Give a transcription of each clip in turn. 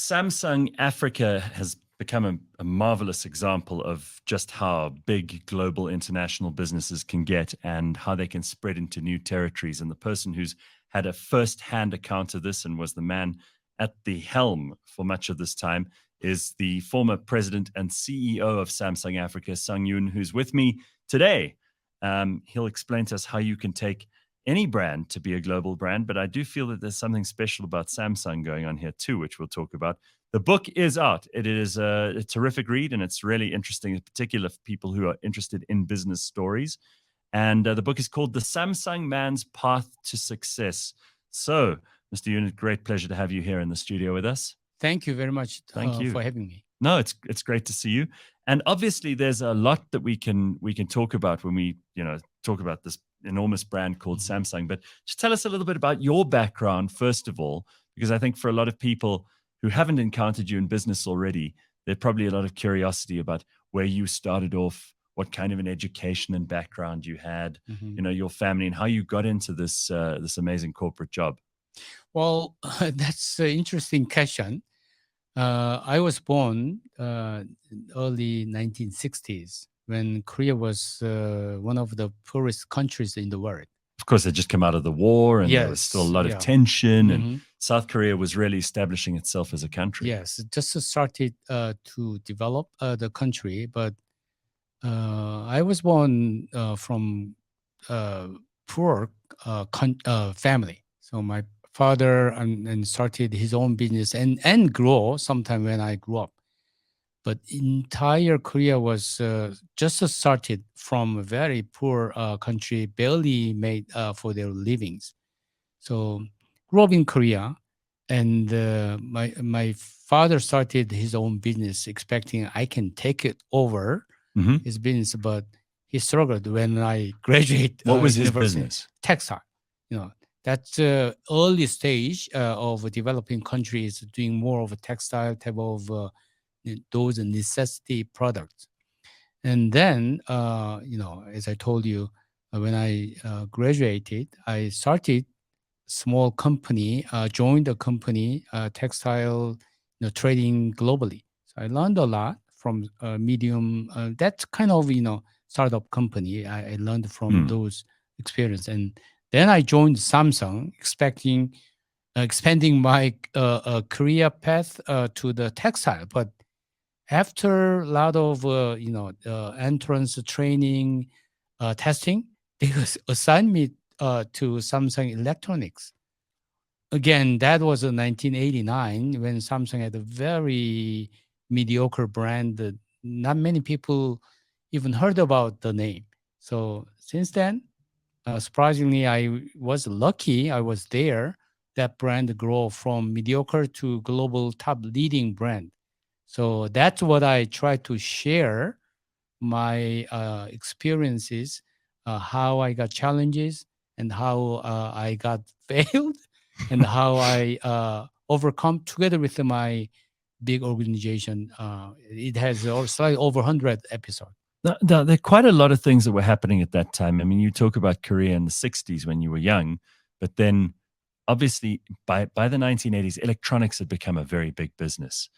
Samsung Africa has become a marvelous example of just how big global international businesses can get and how they can spread into new territories. And the person who's had a first-hand account of this and was the man at the helm for much of this time is the former president and CEO of Samsung Africa, Yoon, who's with me today. He'll explain to us how you can take any brand to be a global brand, but I do feel that there's something special about Samsung going on here too, which we'll talk about. The book is out. It is a terrific read, and it's really interesting, in particular for people who are interested in business stories. And the book is called The Samsung Man's Path to Success. So, Mr. Yoon, great pleasure to have you here in the studio with us. Thank you very much for having me. No, it's great to see you. And obviously, there's a lot that we can talk about when we talk about this enormous brand called Samsung. But just tell us a little bit about your background first of all, because I think for a lot of people who haven't encountered you in business already, there's probably a lot of curiosity about where you started off, what kind of an education and background you had, your family, and how you got into this amazing corporate job. Well, that's an interesting question. I was born in early 1960s when Korea was one of the poorest countries in the world. Of course, they just come out of the war, and there was still a lot of tension, and South Korea was really establishing itself as a country. Yes, it just started to develop the country, but I was born from poor family. So my father and started his own business and grow sometime when I grew up. But entire Korea was just started from a very poor country, barely made for their livings. So grew up in Korea, and my father started his own business, expecting I can take it over his business, but he struggled when I graduated. What was his business? Textile. That's the early stage of a developing countries doing more of a textile type of those necessity products. And then, as I told you, when I graduated, I started small company, joined a company, textile trading globally. So I learned a lot from medium. That's kind of startup company. I learned from those experience, and then I joined Samsung, expanding my career path to the textile. But after a lot of entrance training, testing, they assigned me to Samsung Electronics. Again, that was in 1989 when Samsung had a very mediocre brand that not many people even heard about the name. So since then, surprisingly, I was lucky. I was there. That brand grew from mediocre to global top leading brand. So that's what I try to share my experiences, how I got challenges and how I got failed and how I overcome together with my big organization. It has slightly over 100 episodes. There are quite a lot of things that were happening at that time. I mean, you talk about Korea in the 60s when you were young, but then obviously by the 1980s, electronics had become a very big business.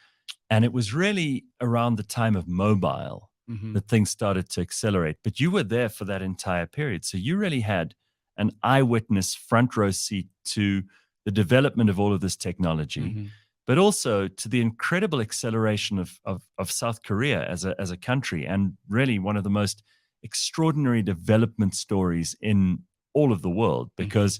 And it was really around the time of mobile that things started to accelerate. But you were there for that entire period. So you really had an eyewitness front row seat to the development of all of this technology, but also to the incredible acceleration of South Korea as a country, and really one of the most extraordinary development stories in all of the world, because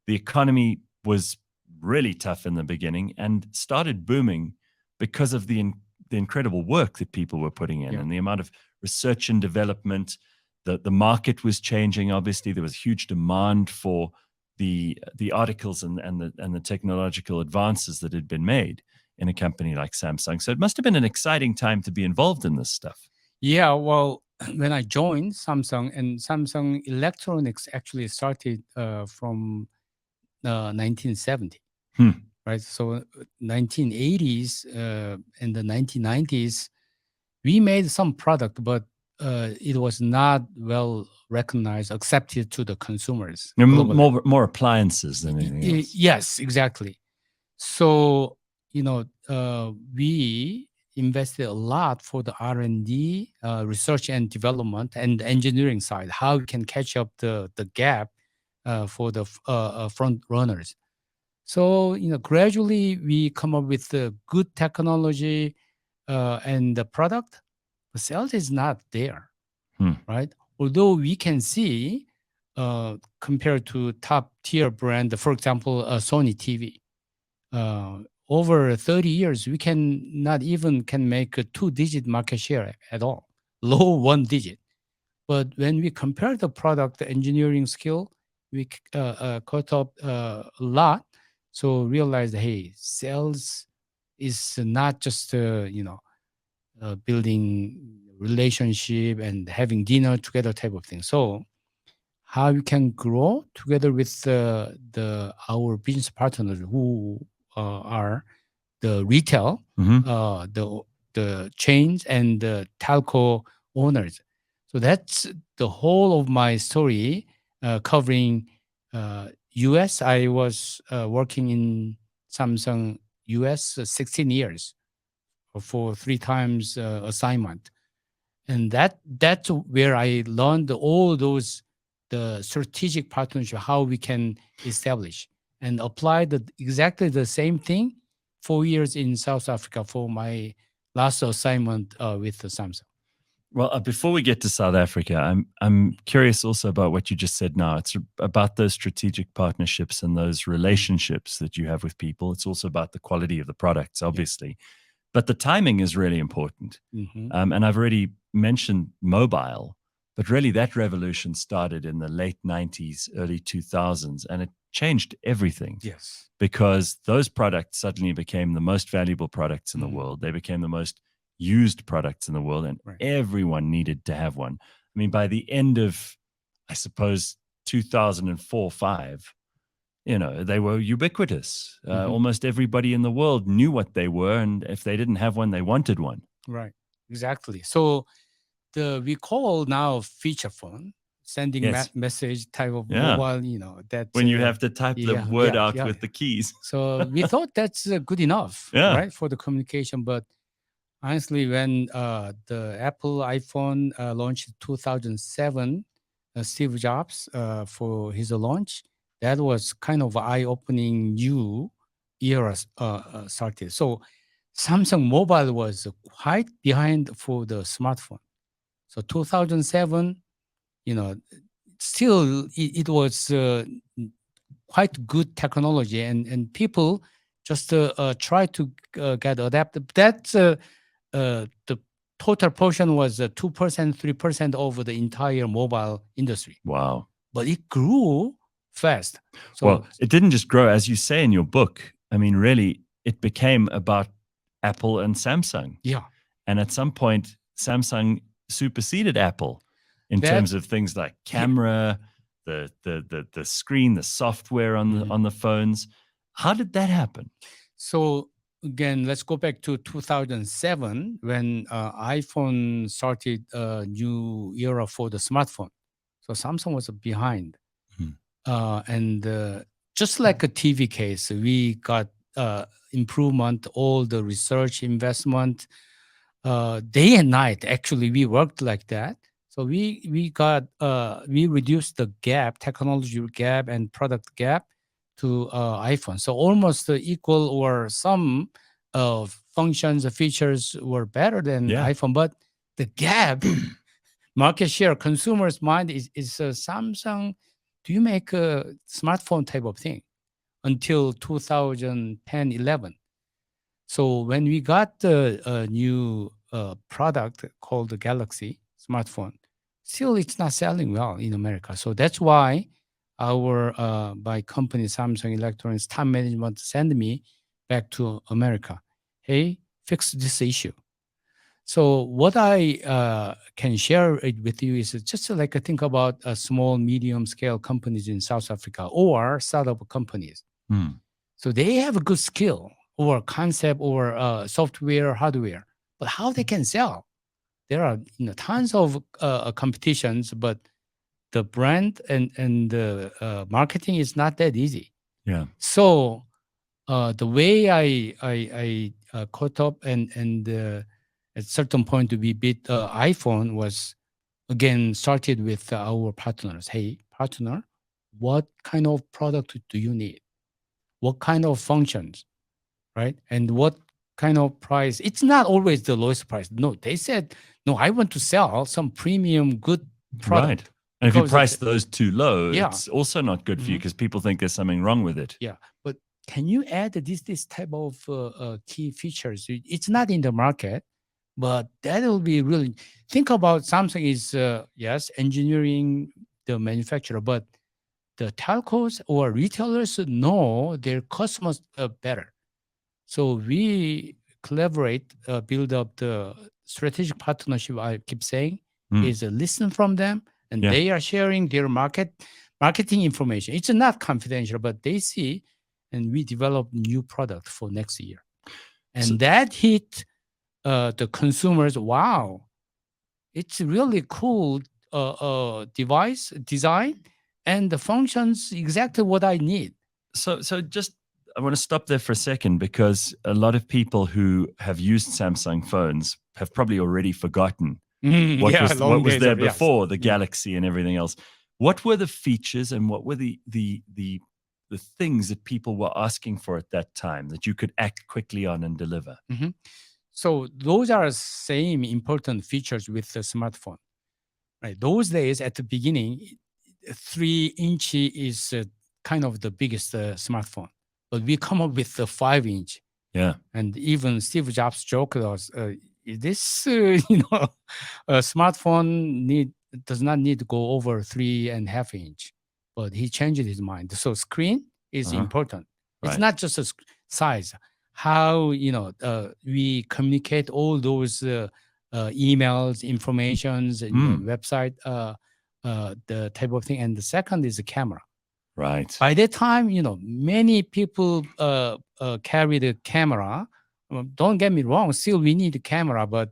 the economy was really tough in the beginning and started booming because of the incredible work that people were putting in and the amount of research and development. The market was changing. Obviously, there was huge demand for the articles and the technological advances that had been made in a company like Samsung. So it must have been an exciting time to be involved in this stuff. Yeah, well, when I joined Samsung, and Samsung Electronics actually started from 1970. Right, so 1980s and the 1990s, we made some product, but it was not well recognized, accepted to the consumers. More appliances than anything else. Yes, exactly. So we invested a lot for the R&D, research and development, and engineering side. How we can catch up the gap for the front runners. So gradually we come up with the good technology and the product. The sales is not there, right? Although we can see compared to top tier brand, for example, Sony TV. Over 30 years, we can not even can make a 2-digit market share at all, low 1 digit. But when we compare the product, the engineering skill, we caught up a lot. So realize, hey, sales is not just building relationship and having dinner together type of thing. So how we can grow together with our business partners who are the retail, the chains and the telco owners. So that's the whole of my story covering US. I was working in Samsung US 16 years for 3 times assignment. And that's where I learned all those the strategic partnership, how we can establish and apply exactly the same thing 4 years in South Africa for my last assignment with Samsung. Well, before we get to South Africa, I'm curious also about what you just said now. It's about those strategic partnerships and those relationships that you have with people. It's also about the quality of the products, obviously. But the timing is really important. And I've already mentioned mobile, but really that revolution started in the late 90s, early 2000s, and it changed everything. Yes. Because those products suddenly became the most valuable products in the world. They became the most used products in the world, and everyone needed to have one. I mean, by the end of, I suppose, 2004-5, they were ubiquitous. Almost everybody in the world knew what they were, and if they didn't have one, they wanted one. Right, exactly. So we call now feature phone, sending message type of mobile, that when you have to type the word out with the keys. So we thought that's good enough, right, for the communication. But honestly, when the Apple iPhone launched 2007, Steve Jobs for his launch, that was kind of eye-opening new era started. So Samsung Mobile was quite behind for the smartphone. So 2007, still it was quite good technology, and people just try to get adapted. That's the total portion was 2%, 3% of the entire mobile industry. Wow. But it grew fast. So, well, it didn't just grow, as you say in your book. I mean, really, it became about Apple and Samsung. Yeah. And at some point, Samsung superseded Apple in terms of things like camera, the screen, the software on the phones. How did that happen? So again, let's go back to 2007 when iPhone started a new era for the smartphone. So Samsung was behind. And just like a TV case, we got improvement, all the research investment, day and night. Actually, we worked like that. So we reduced the gap, technology gap and product gap to iPhone. So almost equal, or some functions, features were better than iPhone, but the gap, market share, consumers' mind is Samsung. Do you make a smartphone type of thing until 2010, 11? So when we got the new product called the Galaxy smartphone, still it's not selling well in America. So that's why my company, Samsung Electronics top management, sent me back to America. Hey, fix this issue. So what I can share it with you is just like think about small, medium scale companies in South Africa or startup companies. So they have a good skill or concept or software, hardware, but how they can sell? There are tons of competitions, but the brand and the marketing is not that easy. Yeah. So the way I caught up and at certain point we beat iPhone was again started with our partners. Hey, partner, what kind of product do you need? What kind of functions, right? And what kind of price? It's not always the lowest price. No, they said, no, I want to sell some premium good product. Right. And if you because price those too low, Yeah. it's also not good for you because people think there's something wrong with it. Yeah, but can you add this type of key features? It's not in the market, but that will be really. Think about Samsung is yes engineering the manufacturer, but the telcos or retailers know their customers better. So we collaborate, build up the strategic partnership. I keep saying is listen from them, and Yeah. they are sharing their marketing information. It's not confidential, but they see, and we develop new product for next year, and So- that hit the consumers. Wow, it's really cool device design, and the functions exactly what I need. So just I want to stop there for a second because a lot of people who have used Samsung phones have probably already forgotten what was there before the Galaxy and everything else. What were the features and what were the things that people were asking for at that time that you could act quickly on and deliver? So those are same important features with the smartphone. Right. Those days at the beginning, 3 inch is kind of the biggest smartphone, but we come up with the 5 inch. Yeah. And even Steve Jobs joked us, is this a smartphone does not need to go over 3.5 inch, but he changed his mind. So screen is important. It's Right. not just a size. How we communicate all those emails, informations, and website, the type of thing. And the second is the camera. Right. By that time, many people carry the camera. Don't get me wrong, still we need a camera, but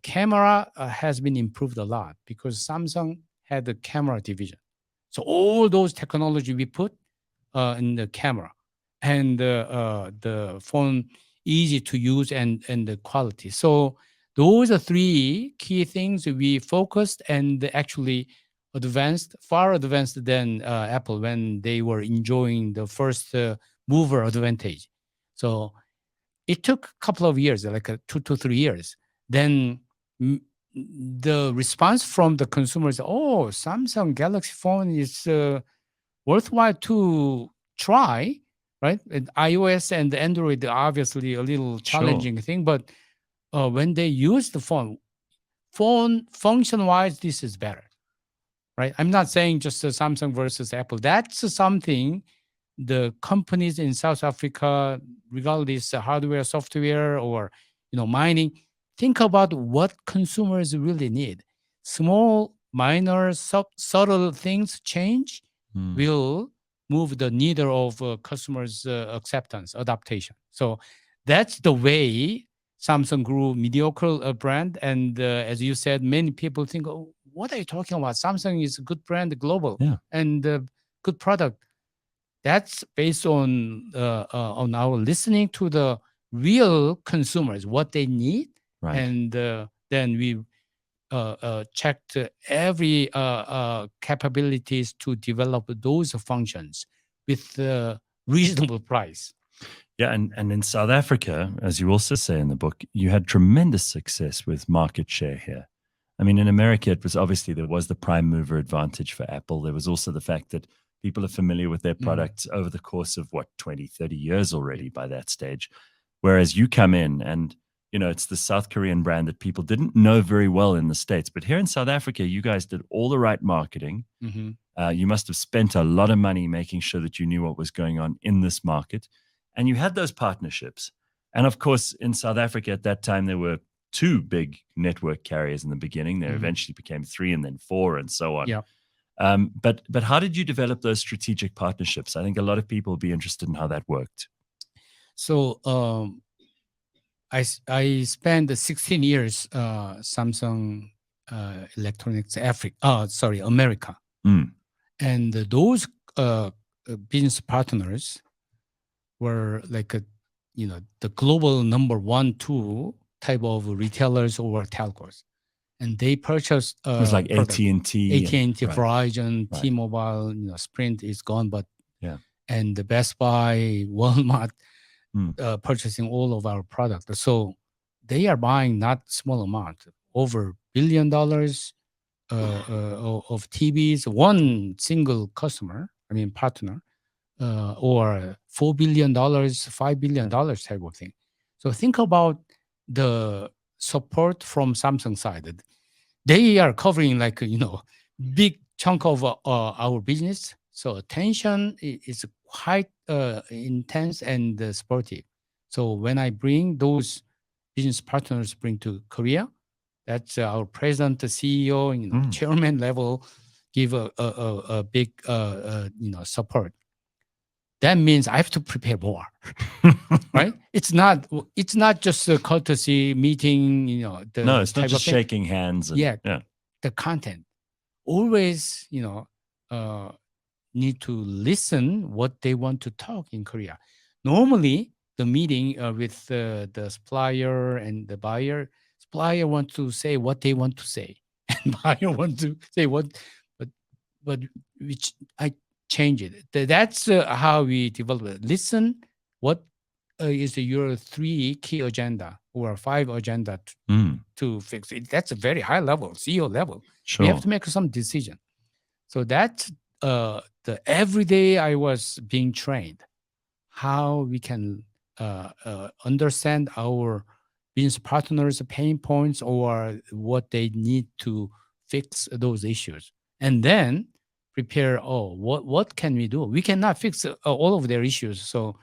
camera has been improved a lot because Samsung had the camera division. So all those technology we put in the camera, and the phone easy to use and the quality. So those are 3 key things we focused and actually far advanced than Apple when they were enjoying the first mover advantage. So it took a couple of years, like 2 to 3 years. Then the response from the consumers, oh, Samsung Galaxy phone is worthwhile to try, right? And iOS and Android are obviously a little challenging thing, but when they use the phone function-wise, this is better, right? I'm not saying just Samsung versus Apple. That's something the companies in South Africa, regardless hardware, software, or mining, think about what consumers really need. Small, minor, subtle things change will move the needle of customers' acceptance, adaptation. So that's the way Samsung grew mediocre brand. And as you said, many people think, oh, what are you talking about? Samsung is a good brand, global, and good product. That's based on our listening to the real consumers, what they need, and then we checked every capabilities to develop those functions with reasonable price. Yeah, and in South Africa, as you also say in the book, you had tremendous success with market share here. I mean, in America, it was obviously there was the prime mover advantage for Apple. There was also the fact that people are familiar with their products over the course of 20, 30 years already by that stage. Whereas you come in and, it's the South Korean brand that people didn't know very well in the States. But here in South Africa, you guys did all the right marketing. You must have spent a lot of money making sure that you knew what was going on in this market. And you had those partnerships. And of course, in South Africa at that time, there were 2 big network carriers in the beginning. There eventually became 3 and then 4 and so on. Yeah. But how did you develop those strategic partnerships? I think a lot of people would be interested in how that worked. So I spent 16 years Samsung Electronics America. And those business partners were like the global number 1, 2 type of retailers or telcos, and they purchased It was like product. AT&T. AT&T, Right. Verizon, Right. T-Mobile, Sprint is gone, but Yeah. and the Best Buy, Walmart, Mm. purchasing all of our product. So they are buying not small amount, over $1 billion of TVs. One single customer, partner, or $4 billion, $5 billion type of thing. So think about the support from Samsung side. They are covering like big chunk of our business. So attention is quite intense and sportive. So when I bring those business partners bring to Korea, that's our president, the CEO, chairman level give a big support. That means I have to prepare more, right? It's not just a courtesy meeting, the No, it's not type just of thing. shaking hands. And, Yeah, yeah. the content always, need to listen what they want to talk in Korea. Normally, the meeting with the supplier and the buyer, supplier want to say what they want to say, and buyer want to say what, but but which I change it. That's how we develop it. Listen, what is your 3 key agenda or 5 agenda to fix it? That's a very high level, CEO level. Sure. We have to make some decision. So that's the every day I was being trained how we can understand our business partners' pain points or what they need to fix those issues, and then prepare. Oh, what can we do? We cannot fix all of their issues, so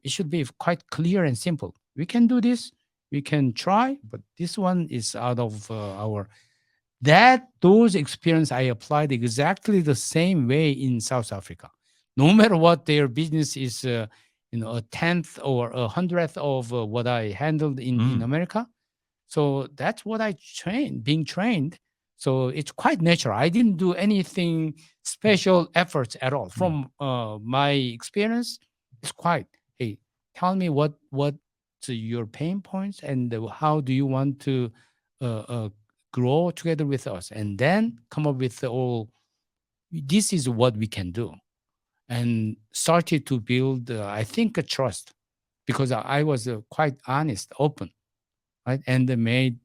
it should be quite clear and simple. We can do this. We can try, but this one is out of our those experience I applied exactly the same way in South Africa. No matter what their business is, a tenth or 100th of what I handled in America. So that's what being trained. So it's quite natural. I didn't do anything special efforts at all. From my experience, it's quite, hey, tell me what's your pain points and how do you want to grow together with us, and then come up with all this is what we can do, and started to build I think a trust, because I was quite honest, open, right, and they made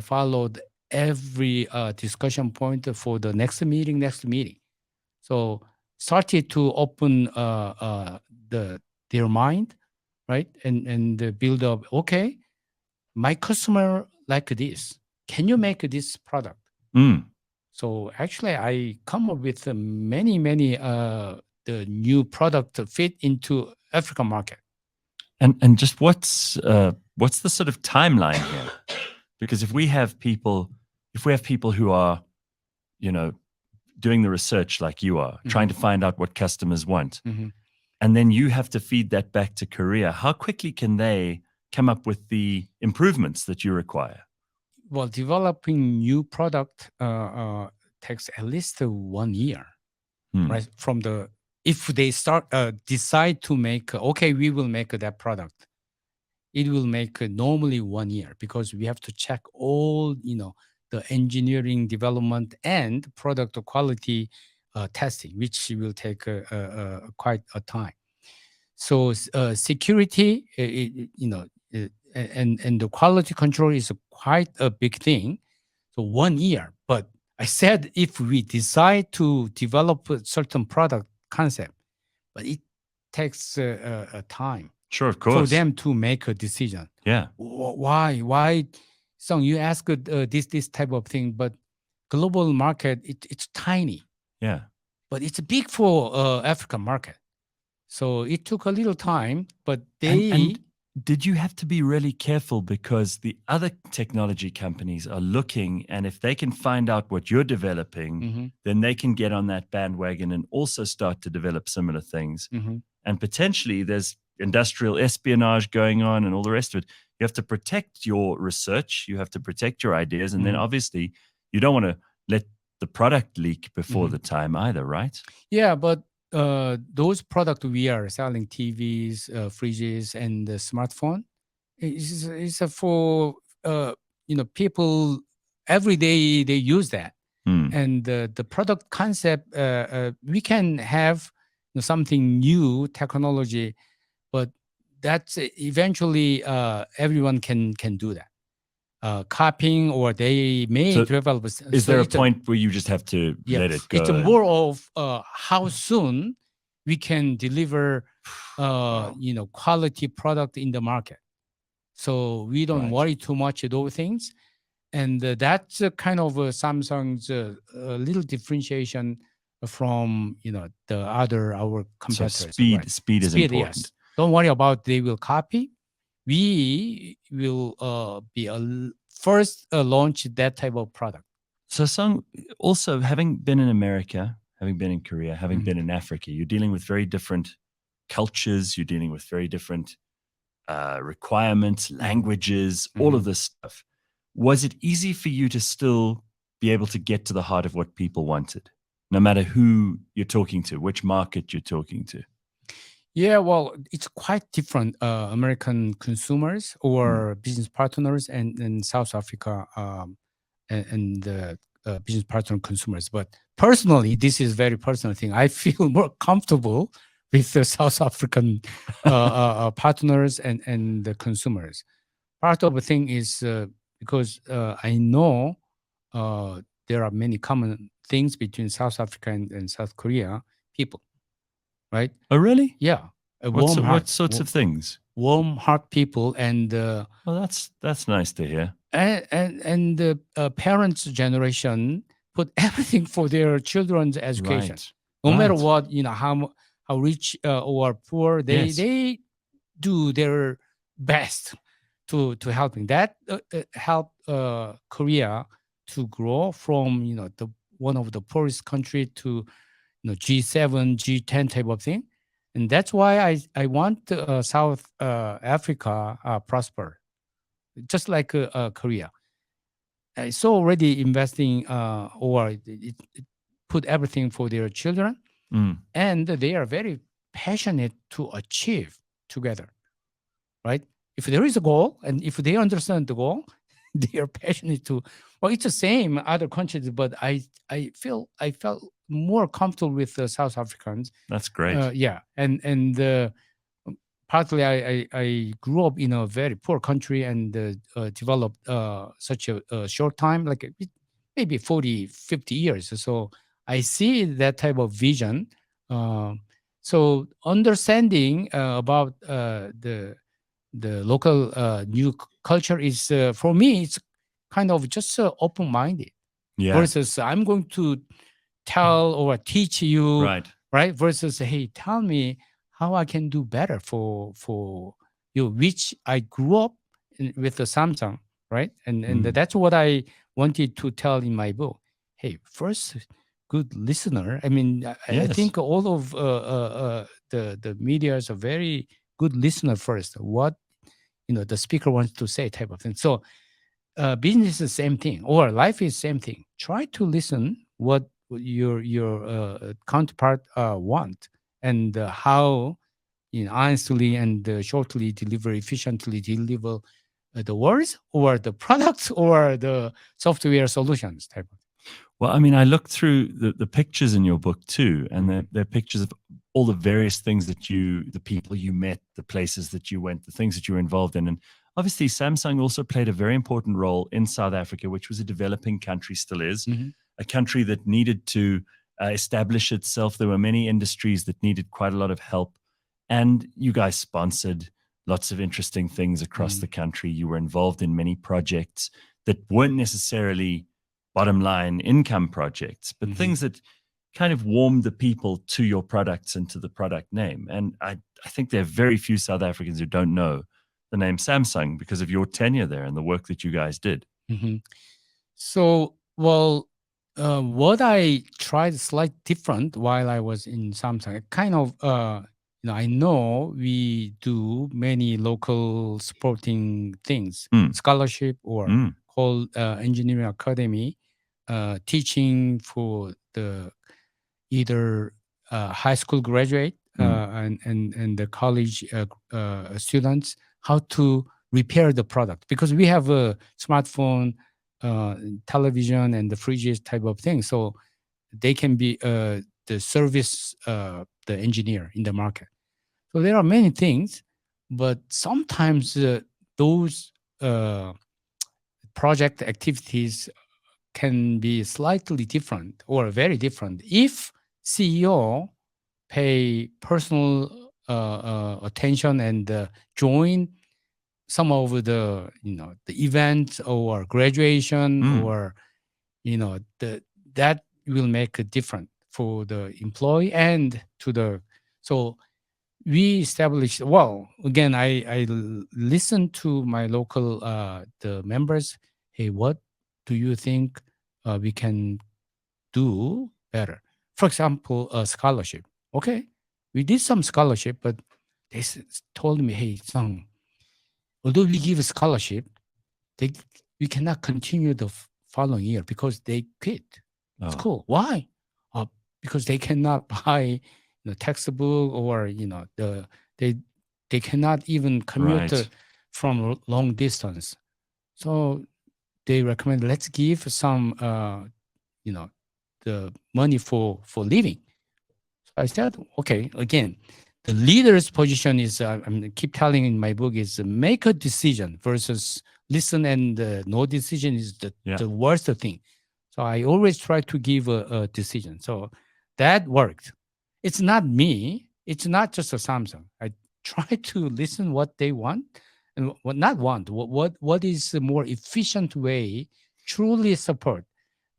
followed every discussion point for the next meeting. So started to open their mind, right, and build up, okay, my customer like this, can you make this product? So actually, I come up with many the new product to fit into African market. And just what's the sort of timeline here? Because if we have people who are, doing the research like you are, trying to find out what customers want, and then you have to feed that back to Korea, how quickly can they come up with the improvements that you require? Well, developing new product takes at least 1 year, right? From if they decide to make, okay, we will make that product, it will make normally 1 year, because we have to check all, the engineering development and product quality testing, which will take quite a time. So security, and the quality control is quite a big thing. So 1 year. But I said if we decide to develop a certain product concept, but it takes a time. Sure, of course. For them to make a decision. Yeah. Why? Song, you ask this type of thing, but global market, it's tiny. Yeah. But it's big for African market. So it took a little time, but they... And did you have to be really careful, because the other technology companies are looking, and if they can find out what you're developing, then they can get on that bandwagon and also start to develop similar things. And potentially there's industrial espionage going on and all the rest of it. You have to protect your research, you have to protect your ideas, and then obviously you don't want to let the product leak before the time either, right? Yeah, but those products we are selling, TVs, fridges, and the smartphone, is for people every day they use that. And the product concept, we can have something new technology, but that's eventually everyone can do that. Copying, or they may So develop. is So there a it's point where you just have to yeah, let it it's go? more of how soon we can deliver quality product in the market. So we don't Right. worry too much of those things. And that's kind of Samsung's little differentiation from the other our So competitors. speed Right? speed is important. Yes. Don't worry about they will copy. We will be first launch that type of product. So Sung, also having been in America, having been in Korea, having Mhm. been in Africa, you're dealing with very different cultures, you're dealing with very different requirements, languages, all of this stuff. Was it easy for you to still be able to get to the heart of what people wanted, no matter who you're talking to, which market you're talking to? Yeah, well, it's quite different. American consumers or business partners and South Africa and business partner consumers. But personally, this is very personal thing. I feel more comfortable with the South African partners and the consumers. Part of the thing is because I know there are many common things between South Africa and South Korea people, right? Oh, really? Yeah, a What, warm what heart, sorts of things? warm heart people, and Well, that's nice to hear. and the parents' generation put everything for their children's education, Right. no matter Right. what how rich or poor Yes. they do their best to helping that help Korea to grow from the one of the poorest country to G7, G10 type of thing. And that's why I want South Africa prosper, just like Korea. It's already investing or it put everything for their children, and they are very passionate to achieve together, right? If there is a goal and if they understand the goal, they are passionate to. Well, it's the same other countries, but I felt more comfortable with the South Africans. That's great. Yeah, and partly I grew up in a very poor country and developed such a short time, like maybe 40, 50 years. So I see that type of vision. So understanding about the local new culture is for me it's kind of just open-minded. Yeah. Versus I'm going to tell or teach you, Right. versus hey, tell me how I can do better for you, which I grew up with the Samsung, right? And that's what I wanted to tell in my book. Hey, first, good listener. I mean, I Yes. think all of the medias are very good listener first. What the speaker wants to say, type of thing. So business is the same thing, or life is same thing. Try to listen what your counterpart want, and how honestly and shortly deliver, efficiently deliver the words or the products or the software solutions type of. Well, I mean, I looked through the pictures in your book too, and they're pictures of all the various things that the people you met, the places that you went, the things that you were involved in. And obviously, Samsung also played a very important role in South Africa, which was a developing country, still is, a country that needed to establish itself. There were many industries that needed quite a lot of help. And you guys sponsored lots of interesting things across the country. You were involved in many projects that weren't necessarily bottom line income projects, but things that kind of warmed the people to your products and to the product name. And I think there are very few South Africans who don't know the name Samsung because of your tenure there and the work that you guys did. So, well, what I tried slight different while I was in Samsung, kind of, I know we do many local supporting things, scholarship or called engineering academy, teaching for the either high school graduate Mm. and the college students how to repair the product, because we have a smartphone, television, and the fridges type of thing. So they can be the service, the engineer in the market. So there are many things, but sometimes those project activities can be slightly different or very different if CEO pay personal attention and join some of the the events or graduation Mm. or the that will make a difference for the employee and to the. So we established, well, again, I listened to my local the members. Hey, what do you think we can do better? For example, a scholarship. Okay, we did some scholarship, but they told me, hey, Sung, although we give a scholarship, they we cannot continue the following year because they quit Oh, school. Why? Uh, because they cannot buy the textbook, or they they cannot even commute right. from long distance. So they recommend, let's give some you know the money for living. I said, okay, again, the leader's position is, I keep telling in my book, is make a decision versus listen, and no decision is Yeah. the worst thing. So I always try to give a decision. So that worked. It's not me. It's not just a Samsung. I try to listen what they want and what not want. What is a more efficient way truly support.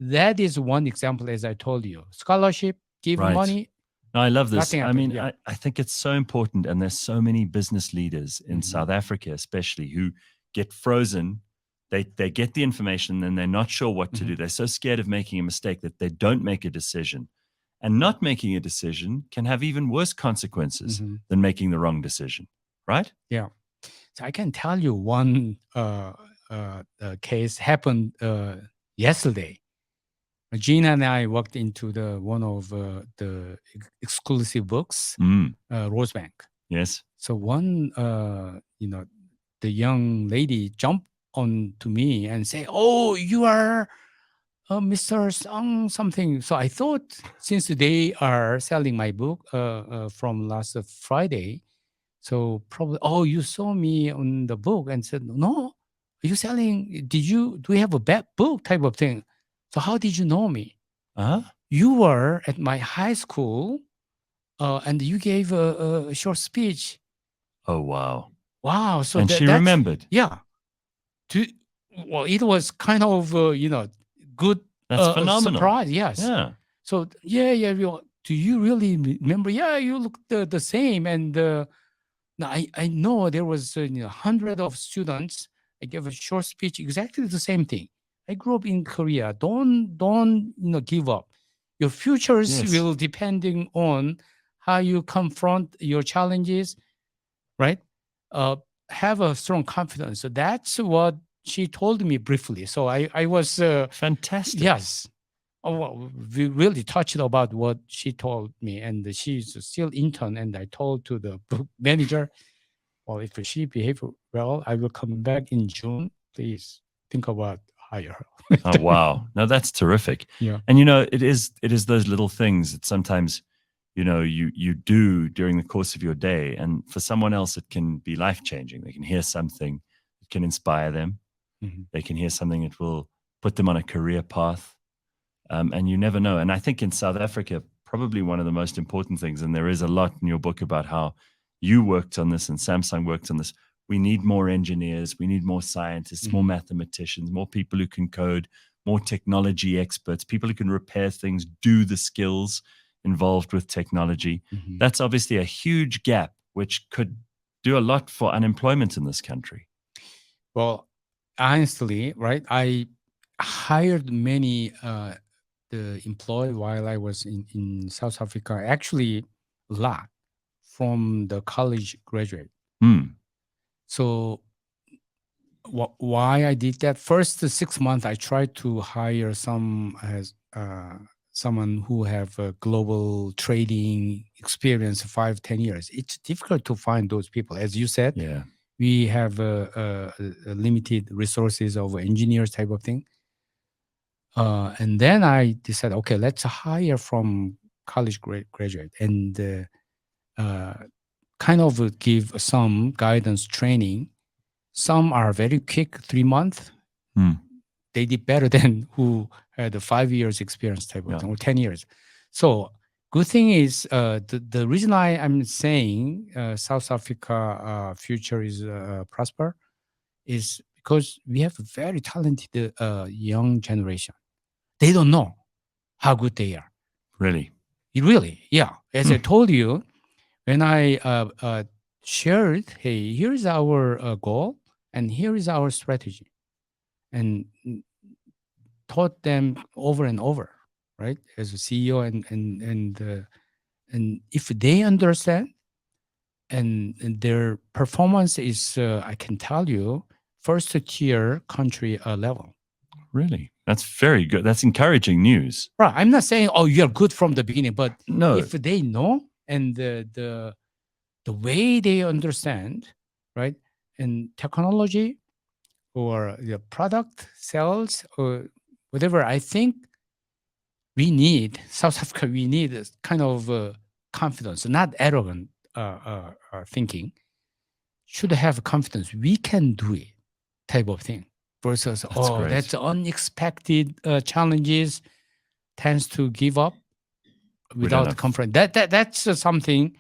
That is one example, as I told you. Scholarship, give Right. money, No, I love this. nothing I happened. mean, Yeah. I think it's so important. And there's so many business leaders in Mhm. South Africa, especially, who get frozen. They get the information and they're not sure what to Mhm. do. They're so scared of making a mistake that they don't make a decision. And not making a decision can have even worse consequences Mhm. than making the wrong decision. Right? Yeah. So I can tell you one case happened yesterday. Gina and I walked into the one of the exclusive books, Mm. Rosebank. Yes. So one, the young lady jumped on to me and say, "Oh, you are Mr. Song something." So I thought, since they are selling my book from last Friday, so probably, oh, you saw me on the book and said, no, are you selling? Do we have a bad book type of thing? So how did you know me? Uh huh. You were at my high school and you gave a short speech. Oh, wow. Wow. So And she that's, remembered. yeah. To, well, it was kind of, good That's phenomenal. surprise. Yes. Yeah. So, yeah, yeah. Do you really remember? Yeah, you look the same. And now I know there was hundred of students. I gave a short speech, exactly the same thing. I grew up in Korea. Don't give up. Your futures Yes. will depending on how you confront your challenges, right? Uh, have a strong confidence. So that's what she told me briefly. So I was Fantastic. yes. Oh, well, we really touched about what she told me, and she's still intern. And I told to the book manager, well, if she behave well, I will come back in June. Please think about hire her. Oh, wow. No, that's terrific. Yeah. And it is those little things that sometimes, you do during the course of your day, and for someone else it can be life-changing. They can hear something that can inspire them. Mhm. They can hear something that will put them on a career path. And you never know. And I think in South Africa, probably one of the most important things, and there is a lot in your book about how you worked on this and Samsung worked on this. We need more engineers, we need more scientists, more Mhm. mathematicians, more people who can code, more technology experts, people who can repair things, do the skills involved with technology. Mhm. That's obviously a huge gap, which could do a lot for unemployment in this country. Well, honestly, right? I hired many the employee while I was in South Africa. Actually, a lot from the college graduate. Hmm. So why I did that? First 6 months, I tried to hire some as someone who have a global trading experience 5-10 years. It's difficult to find those people. As you said, Yeah. we have a limited resources of engineers type of thing. And then I decided, okay, let's hire from college graduate and kind of give some guidance training. Some are very quick, 3 months. They did better than who had a 5 years experience type of thing, or 10 years. So good thing is the reason I'm saying South Africa future is prosper is because we have a very talented young generation. They don't know how good they are. Really? Really, yeah. As I told you, when I shared, hey, here's our goal and here is our strategy, and taught them over and over, right? As a CEO, and if they understand, and their performance is, I can tell you, first tier country level. Really? That's very good. That's encouraging news. Right. I'm not saying, oh, you're good from the beginning, but No. if they know and the way they understand, right, and technology or the product sales or whatever, I think we need South Africa. We need a kind of confidence, not arrogant thinking. Should have confidence. We can do it, type of thing. Versus, That's that's unexpected challenges, tends to give up without confidence. That's something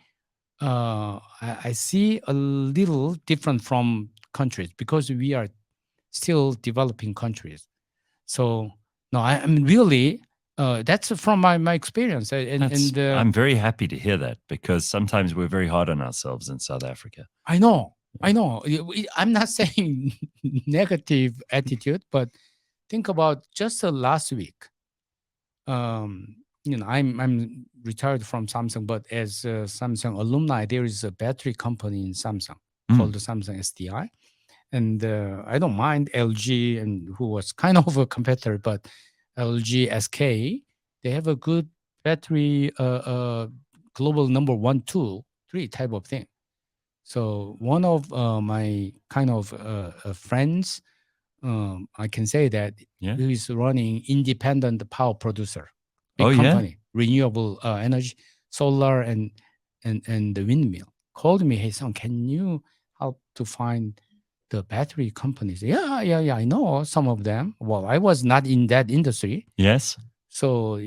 I see a little different from countries because we are still developing countries. So no, I'm really that's from my experience. I'm very happy to hear that because sometimes we're very hard on ourselves in South Africa. I know. I'm not saying negative attitude, but think about just last week. I'm retired from Samsung, but as a Samsung alumni, there is a battery company in Samsung called the Samsung SDI. And I don't mind LG, and who was kind of a competitor, but LG SK, they have a good battery, global number 1, 2, 3 type of thing. So one of my kind of friends, I can say that who is running independent power producer, big company, renewable energy, solar and the windmill, called me, hey, son, can you help to find the battery companies? Yeah, I know some of them. Well, I was not in that industry. Yes. So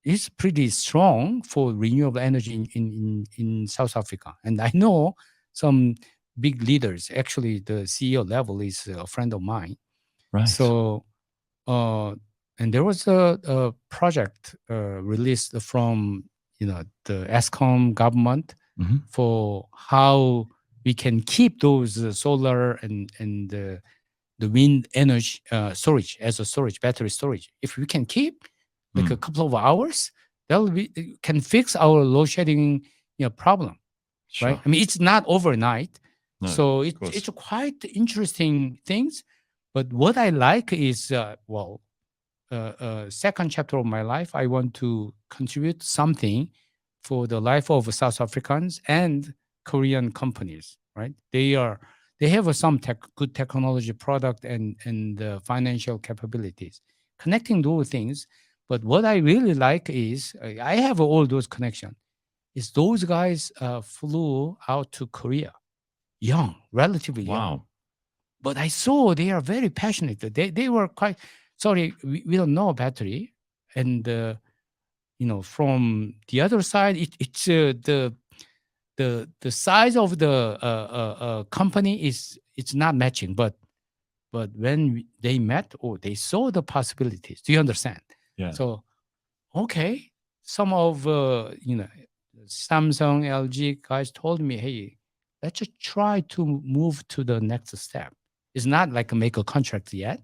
he's pretty strong for renewable energy in South Africa. And I know some big leaders. Actually, the CEO level is a friend of mine. Right. So, and there was a project released from the ESCOM government for how we can keep those solar and the wind energy storage as a storage, battery storage. If we can keep like a couple of hours, can fix our load shedding problem, right? I mean, it's not overnight. No, so it's quite interesting things. But what I like is, second chapter of my life, I want to contribute something for the life of South Africans and Korean companies, right? They have some good technology product and financial capabilities. Connecting those things. But what I really like is, I have all those connections, is those guys flew out to Korea, young, relatively young. But I saw they are very passionate. They were quite, sorry, we don't know battery. And, from the other side, it's the size of the company it's not matching. But when they met, they saw the possibilities. Do you understand? Yeah. So, okay, some of Samsung, LG guys told me, hey, let's just try to move to the next step. It's not like make a contract yet,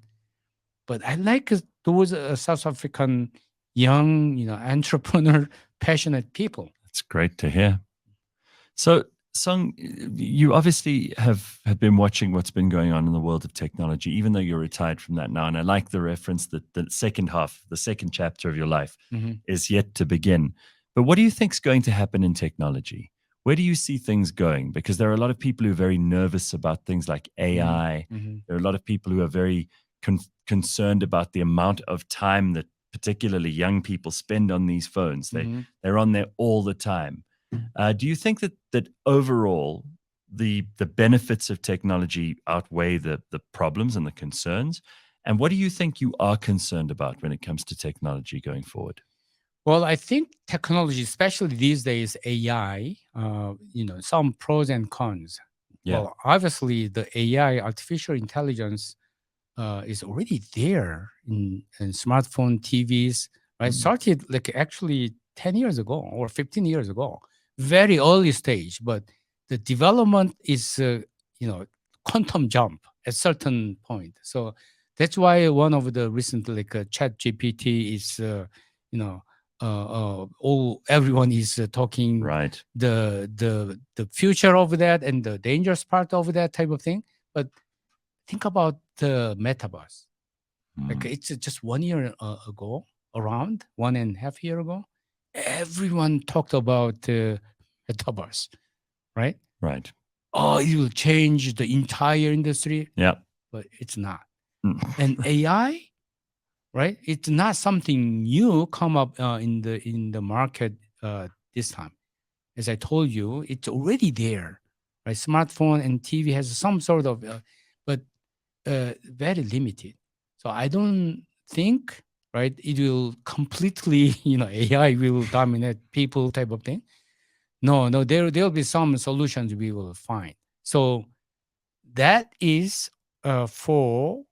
but I like those South African young, entrepreneur, passionate people. That's great to hear. So Song, you obviously have been watching what's been going on in the world of technology, even though you're retired from that now. And I like the reference that the second half, the second chapter of your life is yet to begin. But what do you think is going to happen in technology? Where do you see things going? Because there are a lot of people who are very nervous about things like AI. There are a lot of people who are very concerned about the amount of time that particularly young people spend on these phones. They're on there all the time. Do you think that overall the benefits of technology outweigh the problems and the concerns? And what do you think you are concerned about when it comes to technology going forward? Well, I think technology, especially these days, AI, some pros and cons. Yeah. Well, obviously, the AI, artificial intelligence, is already there in smartphone, TVs, right? Started like actually 10 years ago or 15 years ago, very early stage, but the development is, quantum jump at certain point. So that's why one of the recent Chat GPT is, everyone is talking Right. the future of that and the dangerous part of that type of thing. But think about the metaverse. Like it's just 1 year ago, around 1.5 years ago, everyone talked about metaverse, right? Right. Oh, it will change the entire industry. Yeah. But it's not. And AI, right? It's not something new come up in the market this time. As I told you, it's already there, right? Smartphone and TV has some sort of, but very limited. So I don't think, right, it will completely, AI will dominate people type of thing. No, there'll be some solutions we will find. So that is for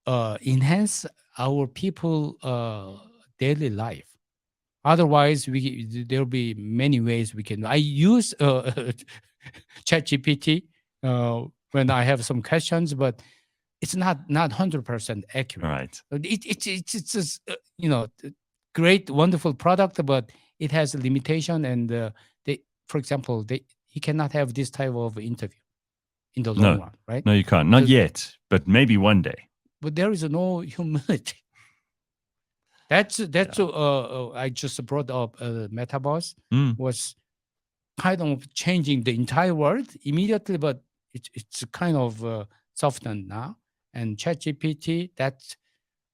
enhance our people daily life. Otherwise, there'll be many ways we can. I use ChatGPT when I have some questions, but it's not 100% accurate. Right. It's just, great, wonderful product, but it has a limitation. And for example, he cannot have this type of interview in the long run, right? No, you can't. Not yet, but maybe one day. But there is no humility. That's I just brought up Metaverse was kind of changing the entire world immediately, but it's kind of softened now. And ChatGPT, that's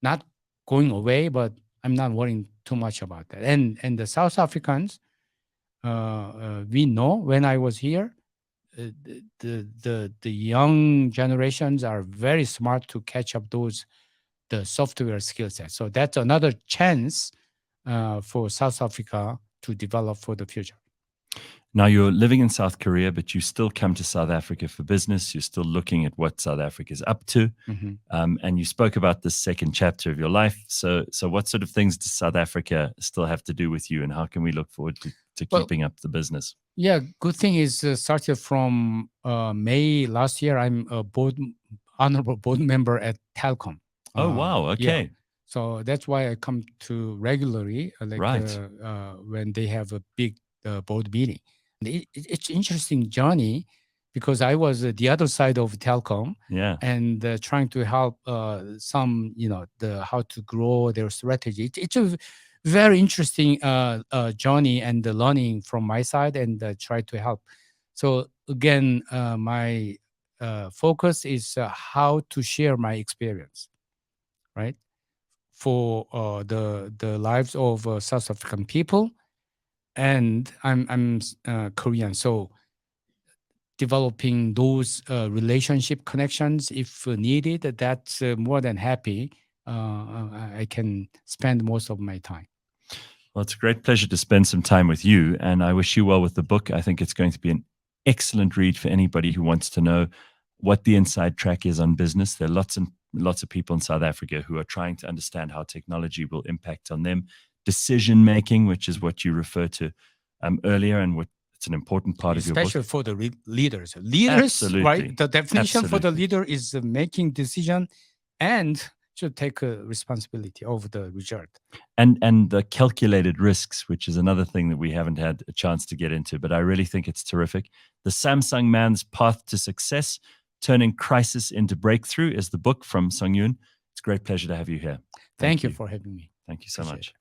not going away, but I'm not worrying too much about that. And the South Africans, we know when I was here, the young generations are very smart to catch up the software skill set. So that's another chance for South Africa to develop for the future. Now you're living in South Korea, but you still come to South Africa for business. You're still looking at what South Africa is up to. And you spoke about the second chapter of your life. So what sort of things does South Africa still have to do with you, and how can we look forward to keeping up the business? Yeah, good thing is started from May last year. I'm a honorable board member at Telkom. Oh, wow. Okay. Yeah. So that's why I come to regularly, when they have a big board meeting. And it's interesting journey because I was the other side of Telkom, and trying to help some, how to grow their strategy. It's a very interesting journey and the learning from my side, and try to help. So again, my focus is how to share my experience, right, for the lives of South African people. And I'm Korean, so developing those relationship connections if needed, that's more than happy. I can spend most of my time. Well, it's a great pleasure to spend some time with you, and I wish you well with the book. I think it's going to be an excellent read for anybody who wants to know what the inside track is on business. There are lots and lots of people in South Africa who are trying to understand how technology will impact on them. Decision making, which is what you referred to earlier, and what it's an important part of your book. Especially for the leaders. Leaders, Absolutely. right? The definition for the leader is making decision and should take responsibility of the result. And the calculated risks, which is another thing that we haven't had a chance to get into, but I really think it's terrific. The Samsung Man's Path to Success, Turning Crisis into Breakthrough is the book from Yoon. It's a great pleasure to have you here. Thank you for having me. Thank you so Appreciate much. it.